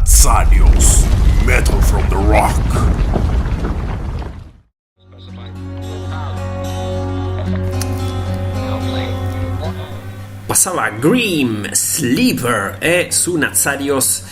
Nazzarios, metal from the rock. Passava Grim Sleeper e su Nazzarios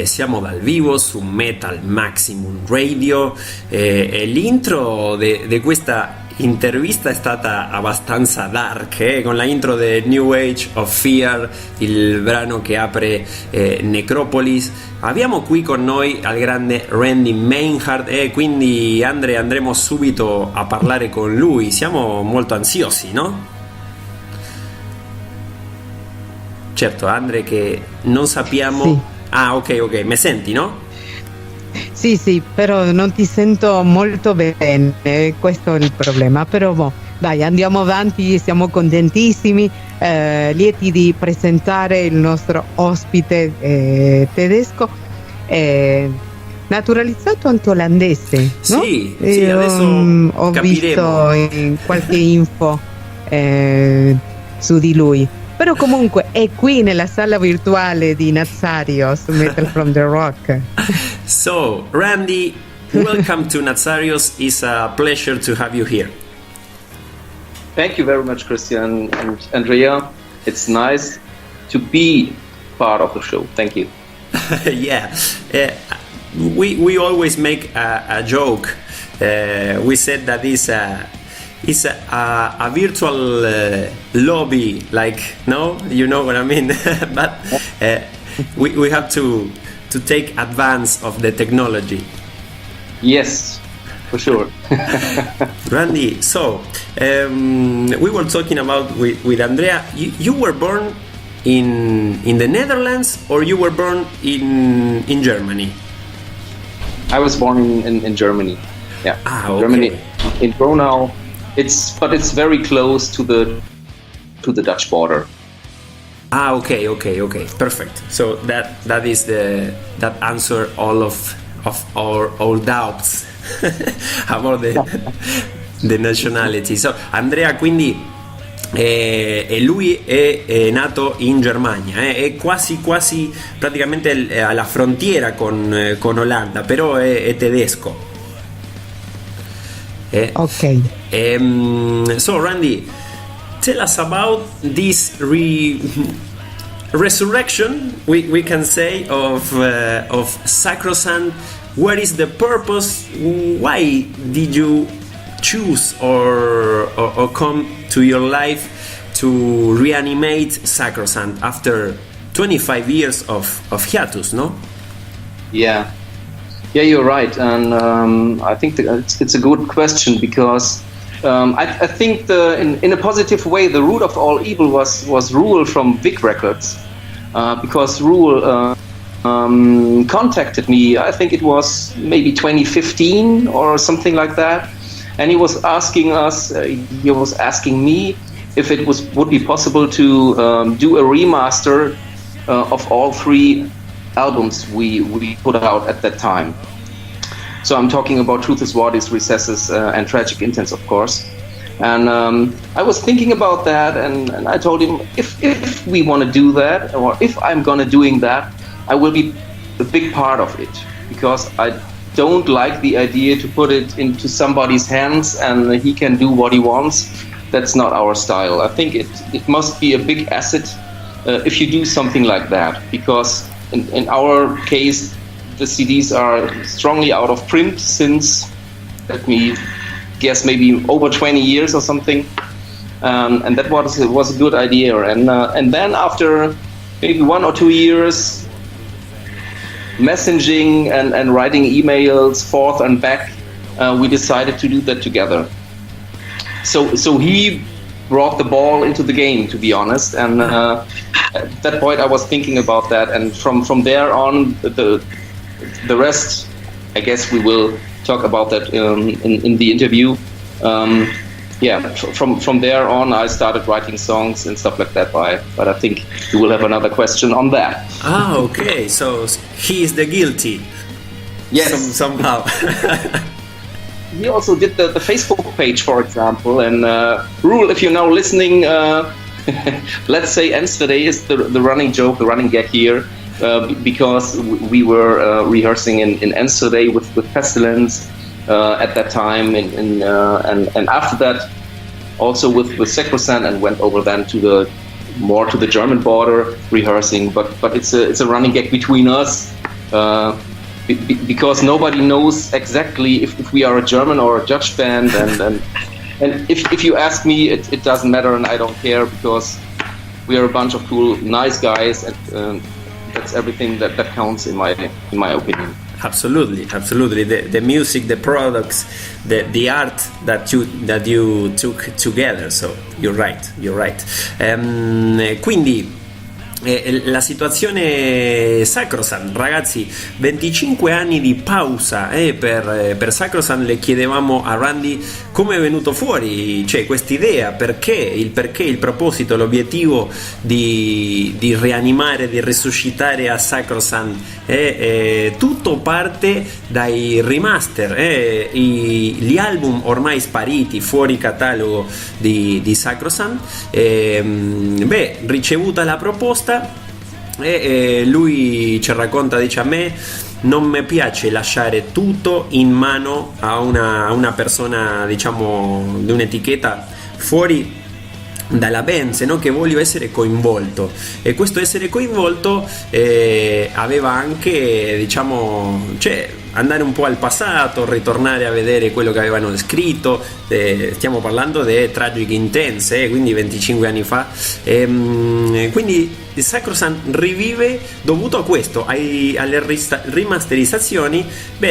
siamo dal vivo su Metal Maximum Radio e l'intro di questa intervista è stata abbastanza dark, con la intro di New Age of Fear, il brano che apre Necropolis. Abbiamo qui con noi al grande Randy Meinhard e quindi andremo subito a parlare con lui. Siamo molto ansiosi, no? Certo, Andre, che non sappiamo... Sì. Ah, ok, mi senti, no? Sì, però non ti sento molto bene, questo è il problema, però dai, andiamo avanti, siamo contentissimi, lieti di presentare il nostro ospite Sì, tedesco, naturalizzato anche olandese, no? sì, adesso ho capiremo. visto qualche info su di lui. Però comunque è qui nella sala virtuale di Nazzarios, Metal from the Rock. So, Randy, welcome to Nazzarios. It's a pleasure to have you here. Thank you very much, Christian and Andrea. It's nice to be part of the show. Thank you. Yeah, we always make a joke. We said that it's a virtual lobby, like, no, you know what I mean. But we have to take advance of the technology. Yes, for sure. Randy, so we were talking about with Andrea. You were born in the Netherlands, or you were born in Germany? I was born in Germany. Yeah, okay. Germany, in Gronau. It's very close to the Dutch border. Ah, okay, perfect. So that is that answer all of our doubts about the nationality. So Andrea, quindi lui è nato in Germania, è quasi praticamente alla frontiera con Olanda, però è tedesco. Ok. So Randy, tell us about this resurrection, we can say, of Sacrosanct. What is the purpose? Why did you choose or come to your life to reanimate Sacrosanct after 25 years of hiatus, no? Yeah, you're right, and I think it's a good question because I think in a positive way the root of all evil was Rule from Vic Records, because Rule contacted me. I think it was maybe 2015 or something like that, and he was asking me if it would be possible to do a remaster of all three albums we put out at that time. So I'm talking about Truth is What, Recesses, and Tragic Intents, of course. And I was thinking about that, and I told him if we want to do that, or if I'm gonna doing that, I will be a big part of it, because I don't like the idea to put it into somebody's hands and he can do what he wants. That's not our style. I think it must be a big asset if you do something like that, because in our case, the CDs are strongly out of print since, let me guess, maybe over 20 years or something, and that was a good idea. And then after maybe 1 or 2 years, messaging and writing emails forth and back, we decided to do that together. So he brought the ball into the game, to be honest, and at that point I was thinking about that, and from there on the rest, I guess we will talk about that in the interview. From there on I started writing songs and stuff like that, but I think you will have another question on that. Ah, okay, so he is the guilty. Yes. Somehow. He also did the Facebook page, for example, and Rule, if you're now listening, let's say Enstede is the running joke, the running gag here. because we were rehearsing in Enschede with Pestilence at that time, and after that also with Sacrosanct, and went over then to the German border rehearsing. But it's a running gag between us. Because nobody knows exactly if we are a German or a Dutch band, and if you ask me, it doesn't matter, and I don't care, because we are a bunch of cool, nice guys, and that's everything that counts in my opinion. Absolutely. The music, the products, the art that you took together. So you're right. Quindi la situazione Sacrosanct, ragazzi, 25 anni di pausa per Sacrosanct. Le chiedevamo a Randy come è venuto fuori, cioè, quest'idea, perché, il proposito, l'obiettivo di rianimare, di risuscitare a Sacrosanct. Tutto parte dai remaster, gli album ormai spariti, fuori catalogo di Sacrosanct. Ricevuta la proposta, lui ci racconta, dice: a me non mi piace lasciare tutto in mano a una persona, diciamo, di un'etichetta fuori dalla band, se no che voglio essere coinvolto. E questo essere coinvolto aveva anche, diciamo, cioè, andare un po' al passato, ritornare a vedere quello che avevano scritto. Stiamo parlando di Tragic Intense, quindi 25 anni fa. Quindi Sacrosanct rivive dovuto a questo, alle rimasterizzazioni.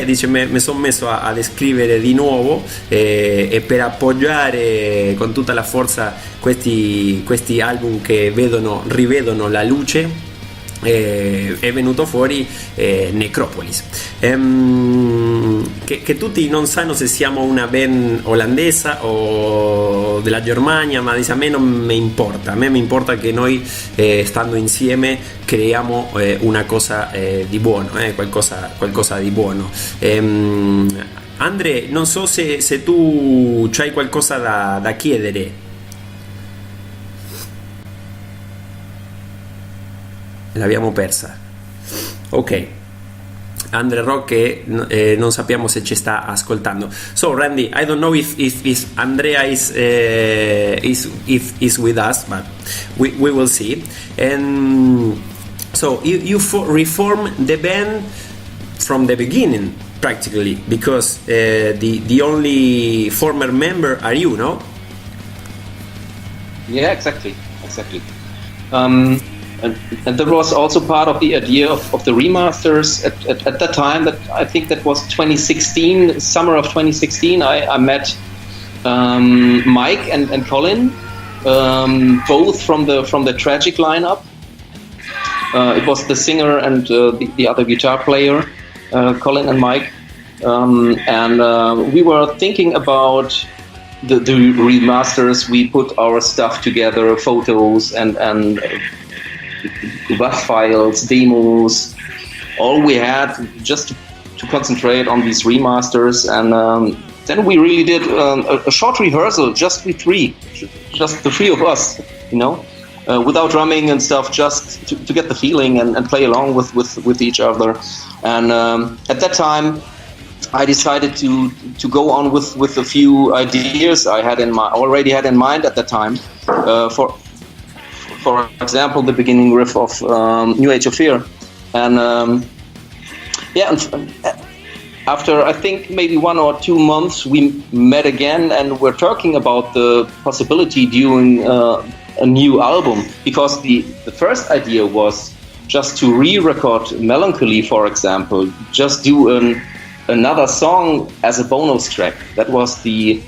Dice, mi sono messo a scrivere di nuovo, e per appoggiare con tutta la forza questi album che rivedono la luce, è venuto fuori Necropolis, che tutti non sanno se siamo una band olandesa o della Germania, ma a me non mi importa. A me mi importa che noi, stando insieme, creiamo una cosa di buono, qualcosa di buono. Andre, non so se tu c'hai qualcosa da chiedere. L'abbiamo persa. Ok, Andre Rock, non sappiamo se ci sta ascoltando. So Randy, I don't know if Andrea is with us, but we will see. And so you reform the band from the beginning, practically, because the only former member are you, no? Yeah, exactly. And that was also part of the idea of the remasters at that time. That I think that was 2016, summer of 2016. I met Mike and Colin, both from the Tragic lineup. It was the singer and the other guitar player, Colin and Mike, and we were thinking about the remasters. We put our stuff together, photos and WAV files, demos, all we had, just to concentrate on these remasters. And then we really did a short rehearsal, just the three of us, without drumming and stuff, just to get the feeling and play along with each other. And at that time, I decided to go on with a few ideas I already had in mind at that time. For example, the beginning riff of New Age of Fear. And after I think maybe 1 or 2 months, we met again and we're talking about the possibility doing a new album, because the first idea was just to re-record Melancholy, for example, just do another song as a bonus track. That was the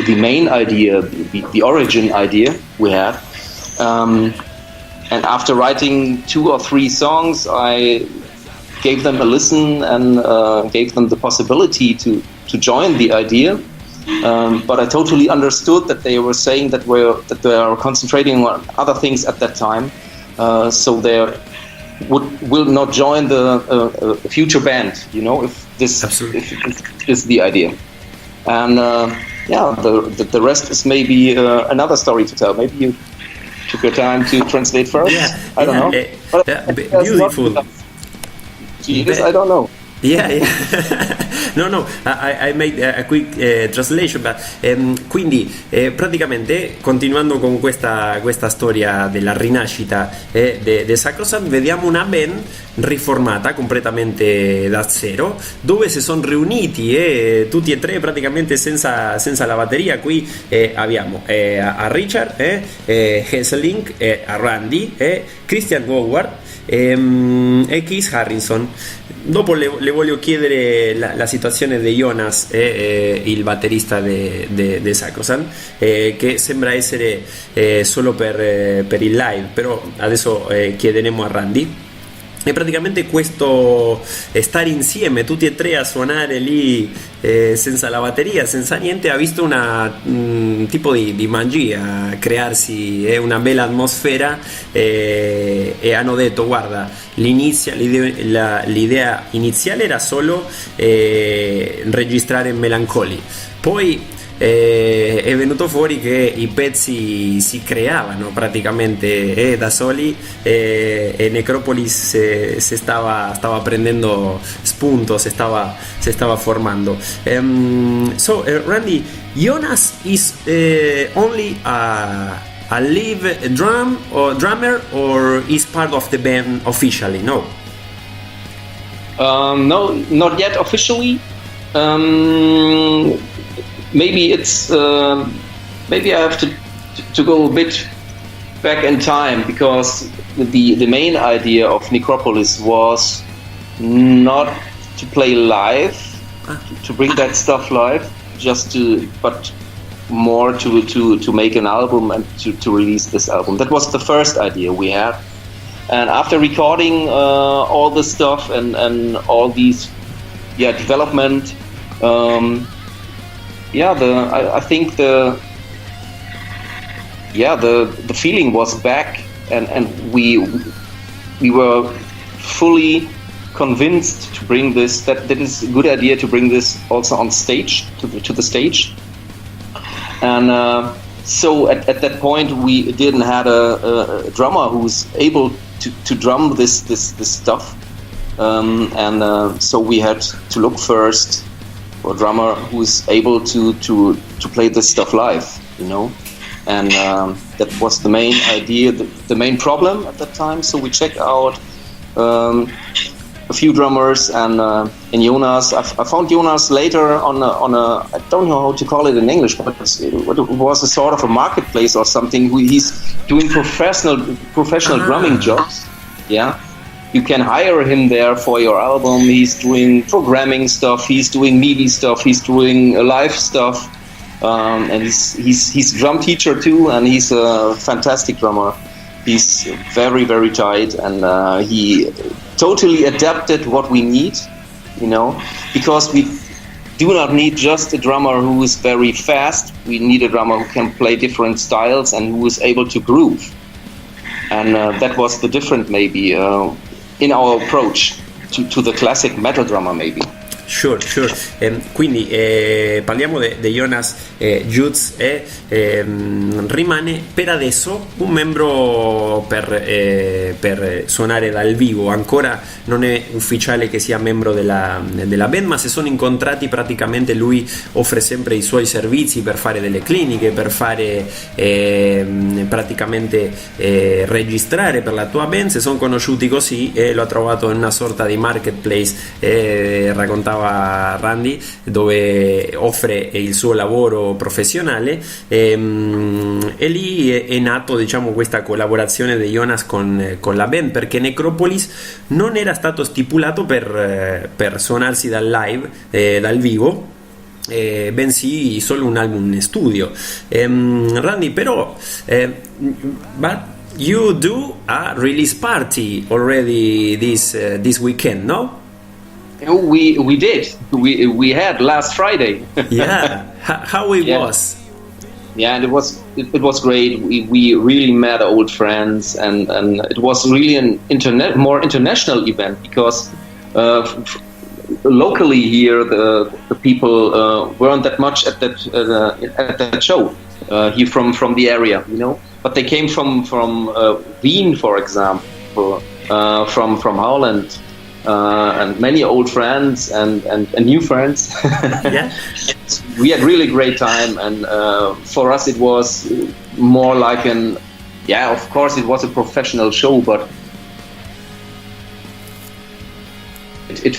main idea, the origin idea we had. And after writing 2 or 3 songs, I gave them a listen and gave them the possibility to join the idea. But I totally understood that they were saying that they are concentrating on other things at that time, so they will not join the future band. If this is the idea. And the rest is maybe another story to tell. Maybe you took your time to translate first. Yeah, I don't know. Beautiful. Genius, I don't know. Yeah. No, I made a quick translation, but, quindi praticamente continuando con questa storia della rinascita de Sacrosanct, vediamo una band riformata completamente da zero, dove si sono riuniti tutti e tre praticamente senza la batteria. Qui abbiamo a Richard, Hesseling, a Randy, Christian Howard e Keith Harrison. Dopo le voglio chiedere la situazione di Jonas, il batterista de Sacrosanct, che sembra essere solo per il live, però adesso chiederemo a Randy. E praticamente questo stare insieme tutti e tre a suonare lì senza la batteria, senza niente, ha visto un tipo di magia crearsi, una bella atmosfera, e hanno detto guarda, l'idea iniziale era solo registrare Melancholy, poi è venuto fuori che i pezzi si creavano praticamente da soli, e Necropolis se stava prendendo spunto, se stava formando. So Randy, Jonas is only a live drummer, or is part of the band officially? No, not yet officially. Maybe it's maybe I have to go a bit back in time, because the main idea of Necropolis was not to play live, to bring that stuff live, but more to make an album and to release this album. That was the first idea we had, and after recording all the stuff and all these development. I think the feeling was back, and we were fully convinced to bring this, that is a good idea to bring this also on stage, to the stage. And so at that point we didn't have a drummer who's able to drum this stuff, so we had to look first for a drummer who's able to play this stuff live, and that was the main idea, the main problem at that time. So we checked out a few drummers, and Jonas, I found Jonas later on a I don't know how to call it in English, but it was a sort of a marketplace or something. He's doing professional drumming jobs. Yeah. You can hire him there for your album. He's doing programming stuff. He's doing MIDI stuff. He's doing live stuff, and he's drum teacher too. And he's a fantastic drummer. He's very, very tight, and he totally adapted what we need. Because we do not need just a drummer who is very fast. We need a drummer who can play different styles and who is able to groove. And that was the difference, maybe. In our approach to the classic metal drummer, maybe. Sure. Quindi parliamo di Jonas Jutz, rimane per adesso un membro per suonare dal vivo. Ancora non è ufficiale che sia membro della band, ma si sono incontrati praticamente. Lui offre sempre i suoi servizi per fare delle cliniche, per fare praticamente registrare per la tua band. Si sono conosciuti così e lo ha trovato in una sorta di marketplace, raccontava Randy, dove offre il suo lavoro professionale, e lì è nato, questa collaborazione di Jonas con la band, perché Necropolis non era stato stipulato per suonarsi dal vivo, bensì solo un album in studio. Randy, però but you do a release party already this weekend, no? We did. We had last Friday. Yeah. How it was? Yeah, and it was great. We really met old friends, and it was really an more international event, because locally here the people weren't that much at that show. here from the area, you know. But they came from Wien, for example, from Holland, and many old friends and new friends. Yeah. We had really great time, and for us it was more like of course it was a professional show, but it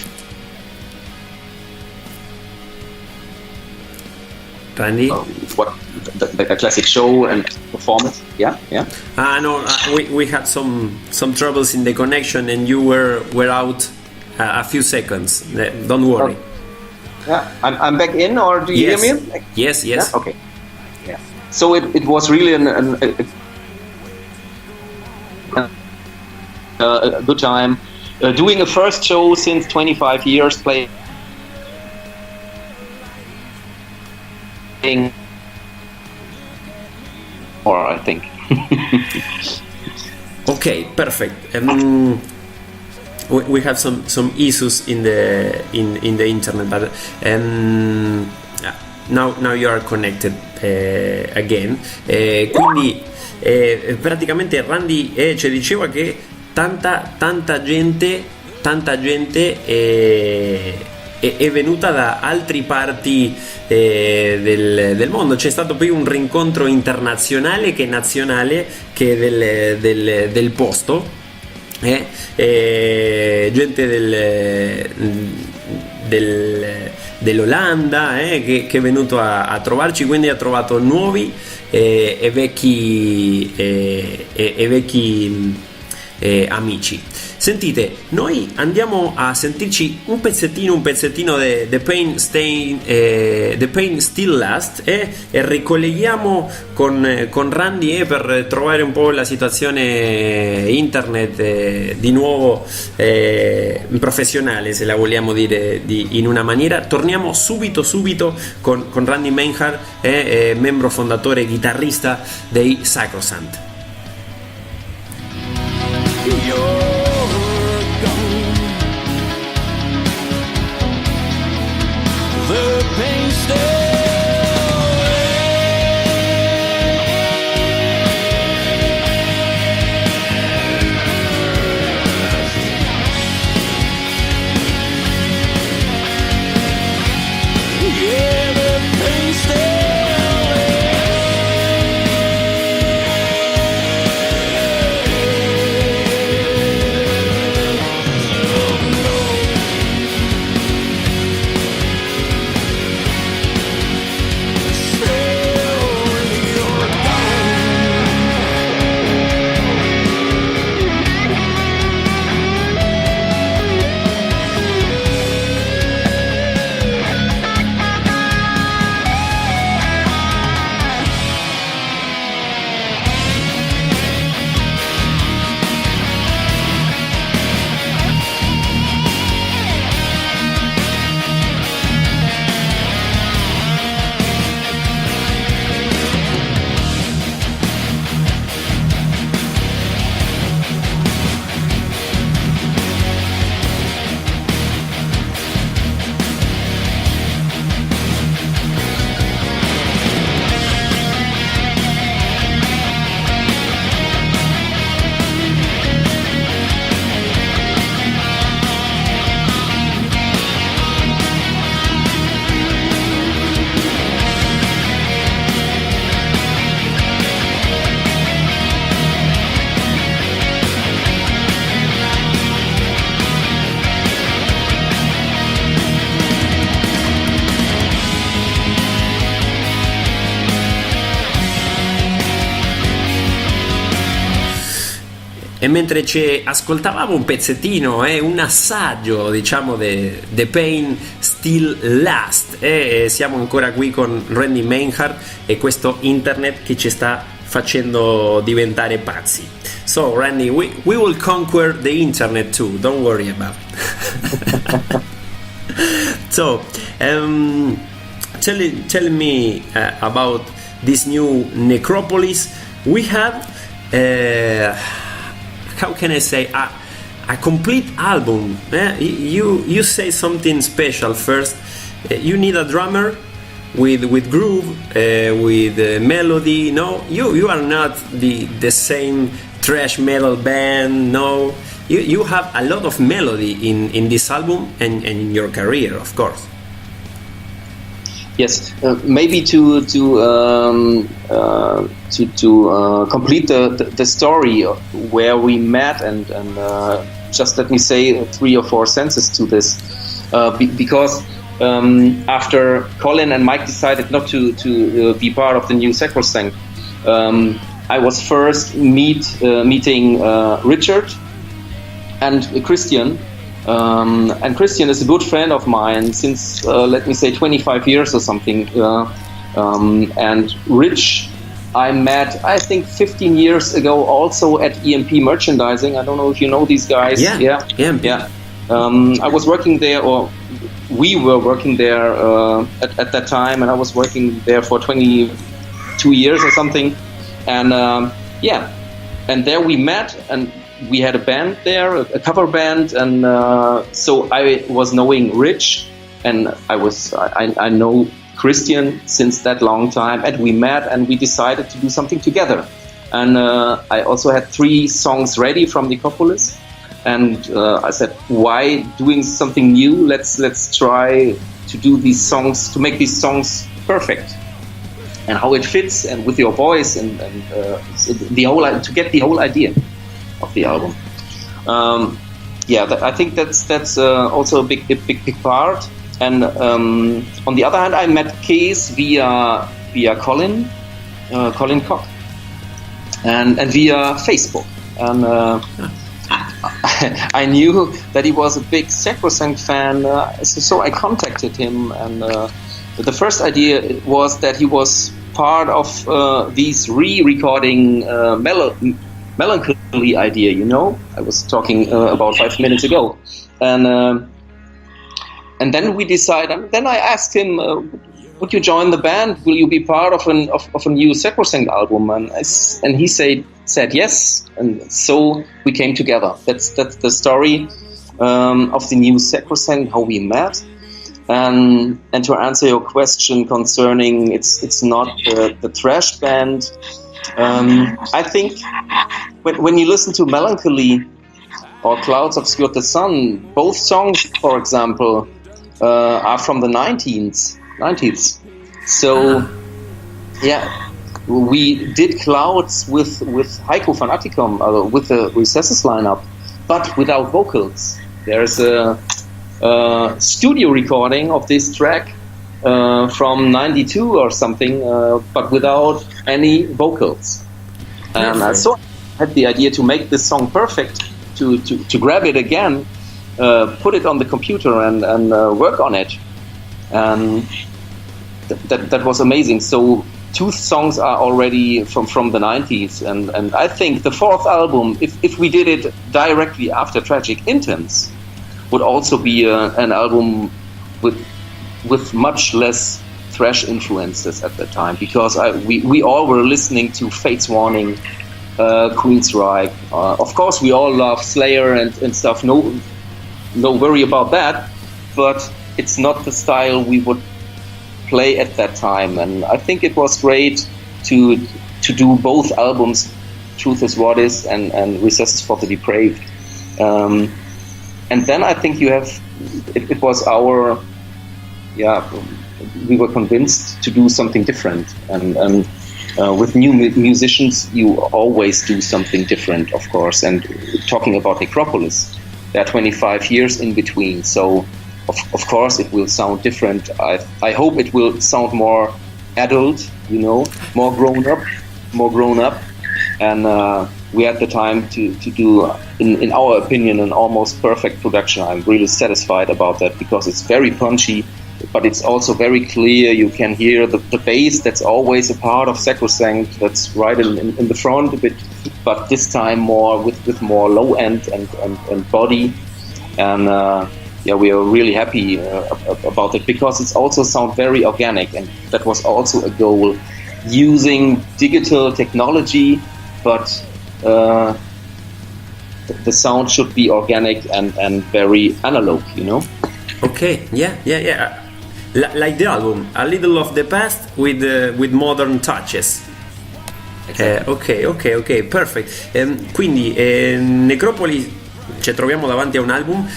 Randy? What the classic show and performance? Yeah. No, we had some troubles in the connection, and you were out a few seconds. Don't worry. Yeah, I'm back in, or do you hear me? Yes. Yeah? Okay. Yeah. So it was really a good time. Doing a first show since 25 years, playing more, I think. Okay, perfect. We have some issues in the internet, but now you are connected again. Quindi praticamente Randy ci diceva che tanta gente è venuta da altre parti del mondo. C'è stato poi un rincontro internazionale che nazionale che del posto, gente dell'Olanda che è venuto a trovarci, quindi ha trovato nuovi e vecchi amici. Sentite, noi andiamo a sentirci un pezzettino di The Pain Still Lasts e ricolleghiamo con Randy per trovare un po' la situazione internet di nuovo professionale, se la vogliamo dire in una maniera. Torniamo subito con Randy Meinhard, membro fondatore e chitarrista dei Sacrosanct. E mentre ci ascoltavamo un pezzettino, un assaggio, diciamo, The Pain Still Lasts, siamo ancora qui con Randy Meinhard e questo internet che ci sta facendo diventare pazzi. So Randy, we will conquer the internet too, don't worry about it. So tell me about this new Necropolis. We have how can I say, a complete album. You say something special first. You need a drummer, with groove, with melody. No, you are not the same thrash metal band. No, you have a lot of melody in this album and in your career, of course. Yes, maybe to complete the story where we met, and just let me say 3 or 4 sentences to this, because after Colin and Mike decided not to be part of the new Sacrosanct, I was first meeting Richard and Christian. And Christian is a good friend of mine since, let me say, 25 years or something. And Rich, I met, I think, 15 years ago also at EMP Merchandising. I don't know if you know these guys. Yeah. I was working there, or we were working there at that time, and I was working there for 22 years or something. And and there we met, and we had a band there, a cover band, and so I was knowing Rich, and I know Christian since that long time, and we met and we decided to do something together. And I also had 3 songs ready from Necropolis, and I said, why doing something new? Let's try to do these songs, to make these songs perfect, and how it fits, and with your voice, and the whole, to get the whole idea of the album. I think that's also a big part. And on the other hand, I met Case via Colin Cock, and via Facebook. And I knew that he was a big Sacrosanct fan, so I contacted him. And the first idea was that he was part of these re-recording melancholy idea, I was talking about 5 minutes ago, and then we decided. Then I asked him, "Would you join the band? Will you be part of a new Sacrosanct album?" And he said yes, and so we came together. That's the story of the new Sacrosanct, how we met. And to answer your question concerning it's not the thrash band. I think when you listen to Melancholy or Clouds Obscured the Sun, both songs, for example, are from the 90s. So, we did Clouds with Heiko Fanaticum, with the Recesses lineup, but without vocals. There's a studio recording of this track from 92 or something, but without any vocals. And so I had the idea to make this song perfect, to grab it again, put it on the computer and work on it. And that was amazing. So 2 songs are already from the 90s. And I think the 4th album, if we did it directly after Tragic Intense, would also be an album with much less thrash influences at that time, because we all were listening to Fate's Warning, Queensryche. Of course, we all love Slayer and stuff. No worry about that. But it's not the style we would play at that time. And I think it was great to do both albums, Truth Is What Is and Recesses for the Depraved. And then I think it was our. We were convinced to do something different, and with new musicians, you always do something different, of course. And talking about Necropolis, there are 25 years in between, so of course it will sound different. I hope it will sound more adult, more grown up, and we had the time to do, in our opinion, an almost perfect production. I'm really satisfied about that, because it's very punchy, but it's also very clear. You can hear the bass that's always a part of Sacrosanct, that's right in the front a bit, but this time more with more low end and body. And we are really happy about it, because it's also sound very organic, and that was also a goal, using digital technology, but the sound should be organic and very analog, Okay, yeah. like the album, a little of the past with modern touches. Exactly. Ok, perfect. Quindi Necropolis, ci troviamo davanti a un album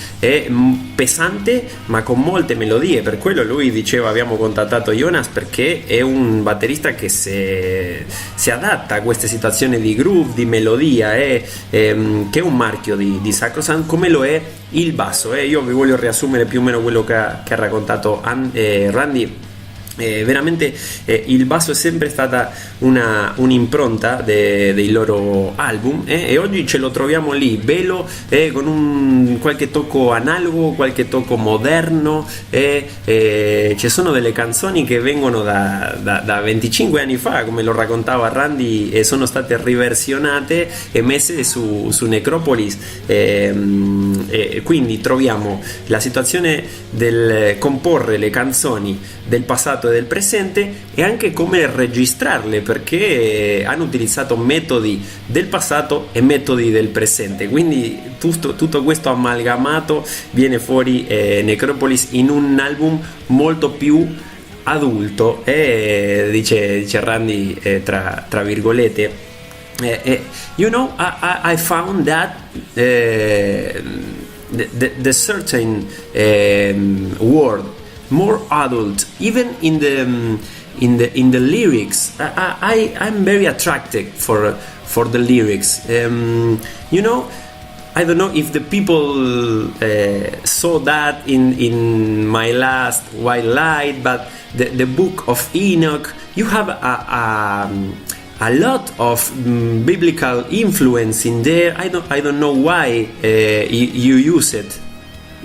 pesante ma con molte melodie, per quello lui diceva abbiamo contattato Jonas perché è un batterista che si adatta a queste situazioni di groove, di melodia, che è un marchio di Sacrosanct, come lo è il basso. Io vi voglio riassumere più o meno quello che ha raccontato Randy. Veramente il basso è sempre stata un'impronta dei loro album, e oggi ce lo troviamo lì bello, con un qualche tocco analogo, qualche tocco moderno, ci sono delle canzoni che vengono da 25 anni fa, come lo raccontava Randy, e sono state riversionate e messe su Necropolis, e quindi troviamo la situazione del comporre le canzoni del passato e del presente, e anche come registrarle, perché hanno utilizzato metodi del passato e metodi del presente, quindi tutto questo amalgamato viene fuori Necropolis in un album molto più adulto, dice Randy, tra virgolette. You know, I found that the certain word more adult, even in the lyrics. I'm very attracted for the lyrics. You know, I don't know if the people saw that in my last white light, but the book of Enoch, you have a lot of biblical influence in there. I don't know why you use it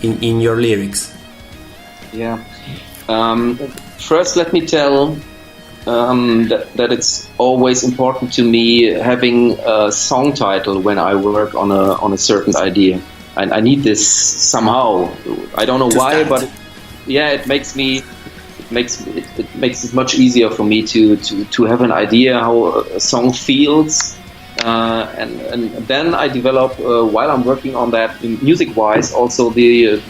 in your lyrics. Yeah. First, let me tell that it's always important to me having a song title when I work on a certain idea. I need this somehow. I don't know why, but it makes it much easier for me to have an idea how a song feels, and then I develop while I'm working on that, music-wise, also the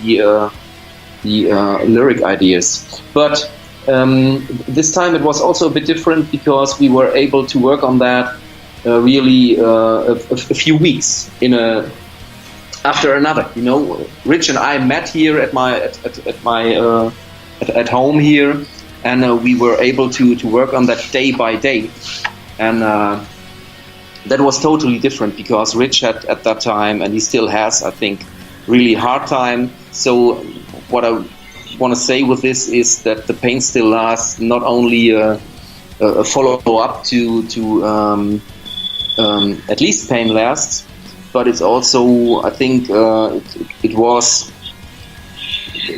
lyric ideas. But this time it was also a bit different because we were able to work on that really a few weeks after another. You know, Rich and I met here at home here, and we were able to work on that day by day, and that was totally different because Rich had at that time, and he still has, I think, really hard time. So what I want to say with this is that the pain still lasts, not only a follow-up to at least pain lasts, but it's also, I think, it was,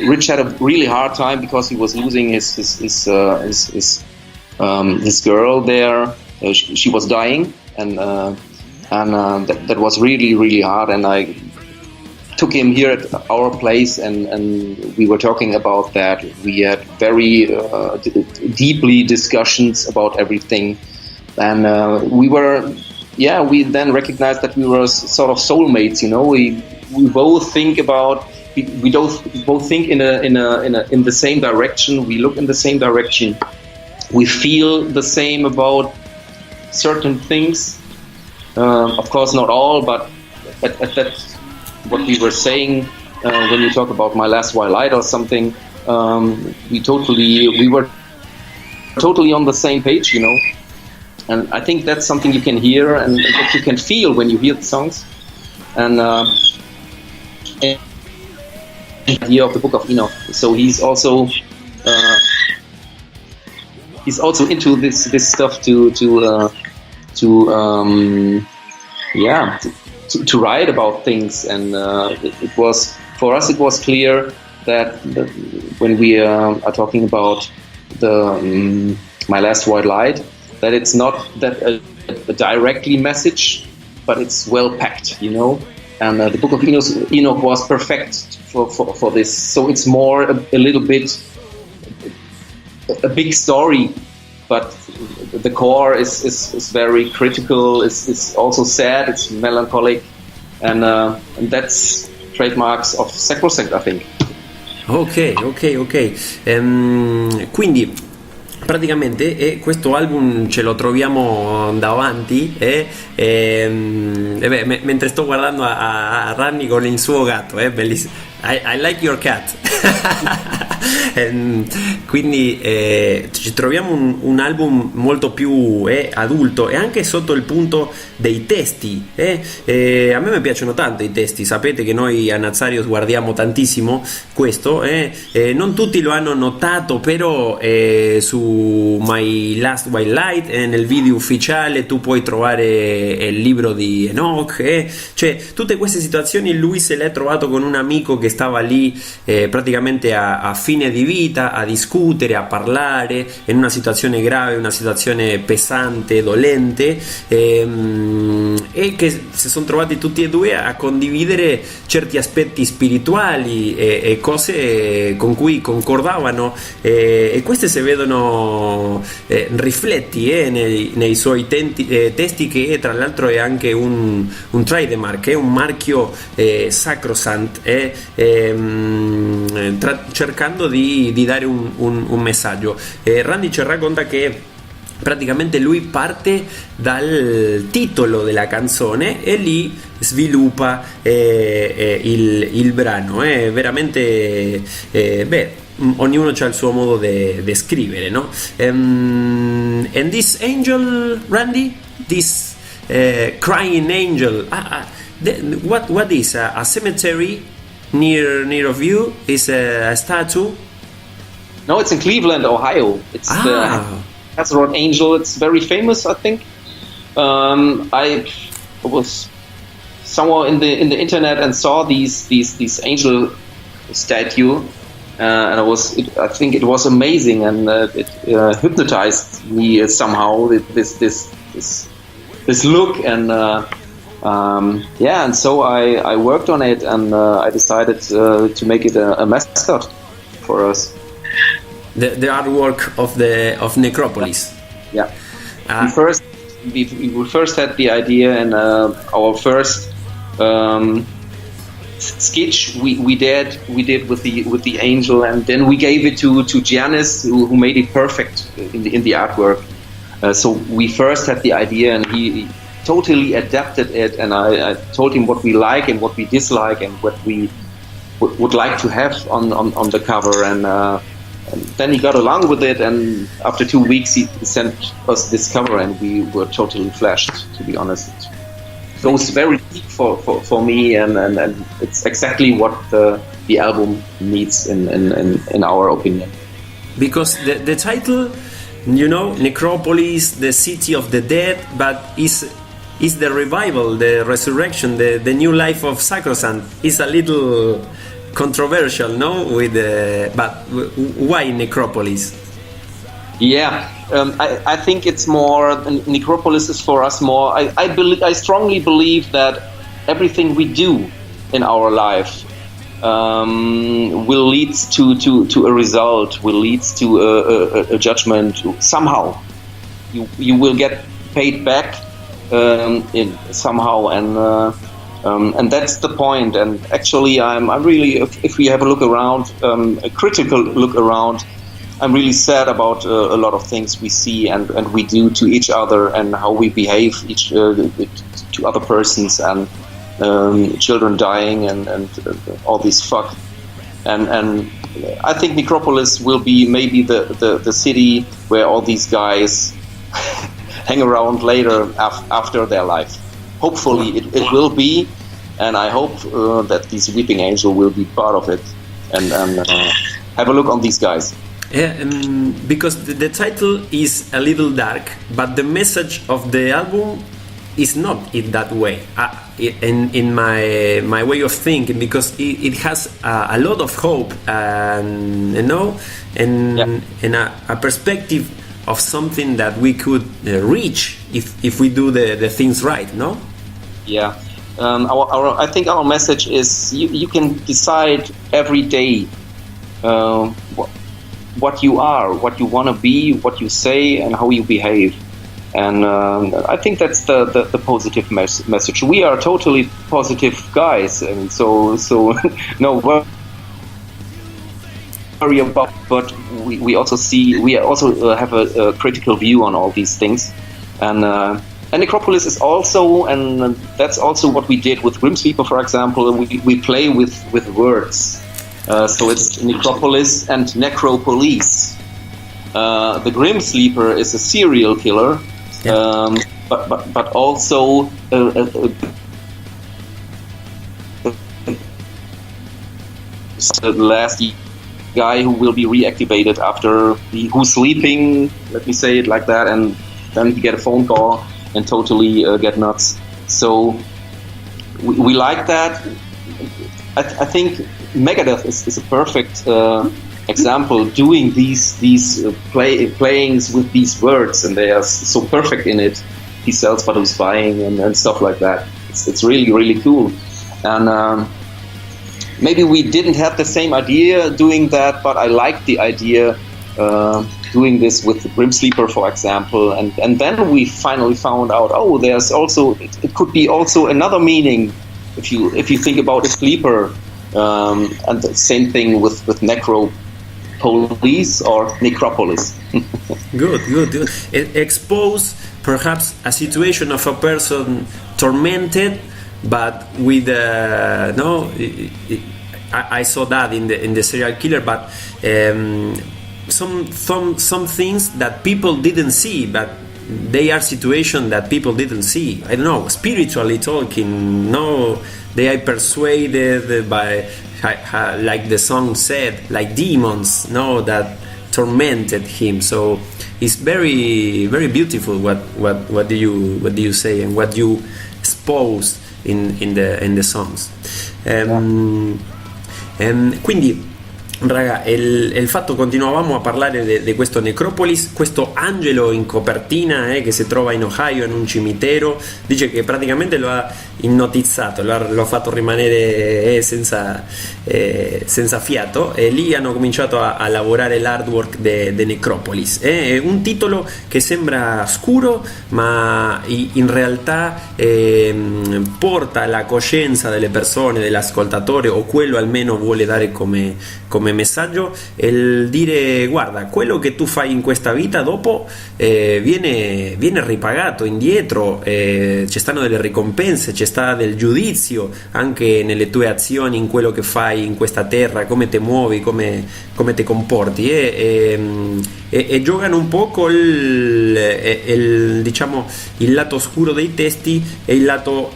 Rich had a really hard time because he was losing his girl there. She was dying, and that was really, really hard, and I took him here at our place, and we were talking about that. We had very deeply discussions about everything, and we then recognized that we were sort of soulmates. You know, we both think about, we both think in the same direction. We look in the same direction. We feel the same about certain things. Of course, not all, but at that. What we were saying when you talk about My Last White Light or something, we were totally on the same page, you know. And I think that's something you can hear and that you can feel when you hear the songs. And the idea of the Book of Enoch. So he's also into this stuff to write about things, and it was, for us, it was clear that when we are talking about the My Last White Light, that it's not that a directly message, but it's well packed, you know. And the Book of Enoch was perfect for this. So it's more a little bit a big story, but the core is very critical. It's also sad. It's melancholic, and that's trademarks of Sacrosanct, I think. Ok. Quindi praticamente questo album ce lo troviamo davanti mentre sto guardando a Randy con il suo gatto, bellissimo. I like your cat. Quindi ci troviamo un album molto più adulto, e anche sotto il punto dei testi. A me mi piacciono tanto i testi, sapete che noi a Nazarios guardiamo tantissimo questo, non tutti lo hanno notato, però su My Last White Light, nel video ufficiale tu puoi trovare il libro di Enoch, cioè tutte queste situazioni lui se le ha trovato con un amico che stava lì praticamente a fine di vita, a discutere, a parlare in una situazione grave, una situazione pesante, dolente, e che si sono trovati tutti e due a condividere certi aspetti spirituali e cose con cui concordavano, e queste si vedono rifletti nei suoi testi, che tra l'altro è anche un trademark, è un marchio Sacrosanct, cercando di dare un messaggio. Randy ci racconta che praticamente lui parte dal titolo della canzone e lì sviluppa il brano. È veramente ognuno ha il suo modo di scrivere, no? And this angel, Randy, this crying angel, what is a cemetery near of you? Is a statue? No, it's in Cleveland, Ohio. It's the Sacrosanct Angel. It's very famous, I think. I was somewhere in the internet and saw these angel statue, and I think it was amazing, and it hypnotized me somehow. This look, and and so I worked on it, and I decided to make it a mascot for us. The artwork of Necropolis. Yeah. We first had the idea, and our first sketch we did with the angel, and then we gave it to Giannis, who made it perfect in the artwork. So we first had the idea, and he totally adapted it, and I told him what we like and what we dislike and what we would like to have on the cover, and then he got along with it, and after 2 weeks he sent us this cover, and we were totally flashed, to be honest. It goes very deep for me, and it's exactly what the album needs in our opinion. Because the title, Necropolis, the city of the dead, but is the revival, the resurrection, the new life of Sacrosanct. Is a little controversial, no? But why Necropolis? Yeah, I think it's more. Necropolis is for us more. I strongly believe that everything we do in our life will lead to a result. Will lead to a judgment. Somehow, you will get paid back in somehow, and that's the point. And actually, I'm really, if we have a look around, a critical look around, I'm really sad about a lot of things we see and we do to each other, and how we behave to other persons, and children dying, and all this fuck. And I think Necropolis will be maybe the city where all these guys hang around later after their life. Hopefully it will be, and I hope that this Weeping Angel will be part of it, and have a look on these guys. Yeah, because the title is a little dark, but the message of the album is not in that way. In my way of thinking, because it has a lot of hope, and and a perspective of something that we could reach if we do the things right, no? Yeah. I think our message is you can decide every day what you are, what you want to be, what you say, and how you behave. And I think that's the positive message. We are totally positive guys, and so no. worry about, but we also have a critical view on all these things, and Necropolis is also, and that's also what we did with Grimsleeper, for example. We play with words, so it's Necropolis and Necropolis. The Grimsleeper is a serial killer, but also the last guy who will be reactivated after who's sleeping, let me say it like that, and then he get a phone call and totally get nuts. So we like that. I think Megadeth is a perfect example, doing these playings with these words, and they are so perfect in it. He sells but who's buying and stuff like that. It's really, really cool. And maybe we didn't have the same idea doing that, but I liked the idea doing this with the Grimsleeper, for example. And then we finally found out, there's also, it could be also another meaning if you think about a sleeper. And the same thing with Necropolis or Necropolis. Good. Expose perhaps a situation of a person tormented, but with I saw that in the serial killer, but some things that people didn't see, but they are situations that people didn't see. I don't know, spiritually talking. No, they are persuaded by, like the song said, like demons. No, that tormented him. So it's very, very beautiful. What do you say and what you expose in the songs. Quindi raga, il fatto, continuavamo a parlare di questo Necropolis, questo angelo in copertina che si trova in Ohio in un cimitero. Dice che praticamente lo ha ipnotizzato, lo ha fatto rimanere senza fiato, e lì hanno cominciato a lavorare l'artwork di Necropolis. È un titolo che sembra scuro, ma in realtà porta la coscienza delle persone, dell'ascoltatore, o quello almeno vuole dare come messaggio, il dire: guarda, quello che tu fai in questa vita dopo viene ripagato indietro, ci stanno delle ricompense, ci sta del giudizio anche nelle tue azioni, in quello che fai in questa terra, come ti muovi, come ti comporti, e giocano un po' diciamo il lato oscuro dei testi e il lato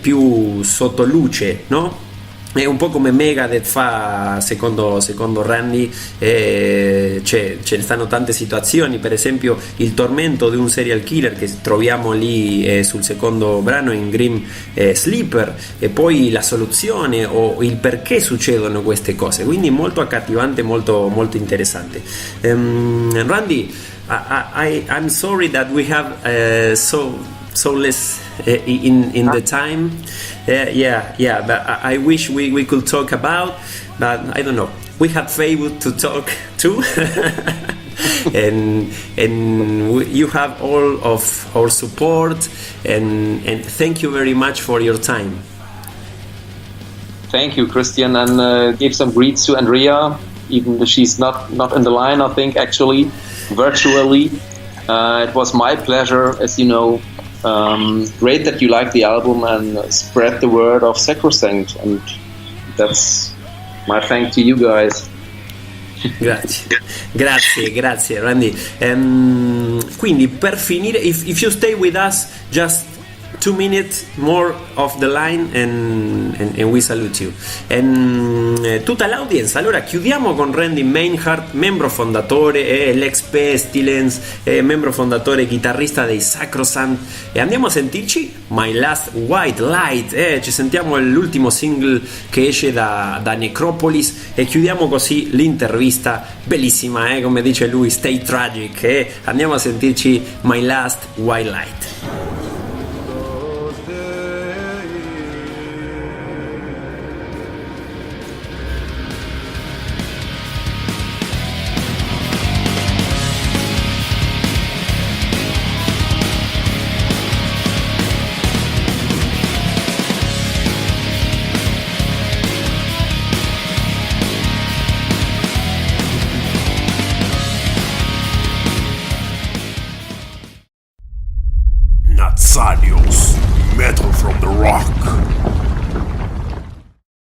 più sotto luce, no? È un po' come Megadeth fa, secondo Randy. Ce ne stanno tante situazioni, per esempio il tormento di un serial killer che troviamo lì sul secondo brano in Grim Sleeper, e poi la soluzione o il perché succedono queste cose, quindi molto accattivante, molto, molto interessante. Randy, I'm sorry that we have so less in the time. But I wish we could talk about, but I don't know, we had failed to talk too. and you have all of our support, and thank you very much for your time. Thank you, Christian, and give some greets to Andrea, even though she's not in the line, I think, actually, virtually. It was my pleasure, as you know. Great that you like the album and spread the word of Sacrosanct, and that's my thanks to you guys. Grazie Randy. Quindi per finire, if you stay with us just 2 minutes more of the line and we salute you. Tutta l'audience. Allora chiudiamo con Randy Meinhard, membro fondatore, l'ex Pestilence, membro fondatore e chitarrista dei Sacrosanct, e andiamo a sentirci My Last White Light. Ci sentiamo l'ultimo single che esce da Necropolis, e chiudiamo così l'intervista bellissima, come dice lui, Stay Tragic. Andiamo a sentirci My Last White Light.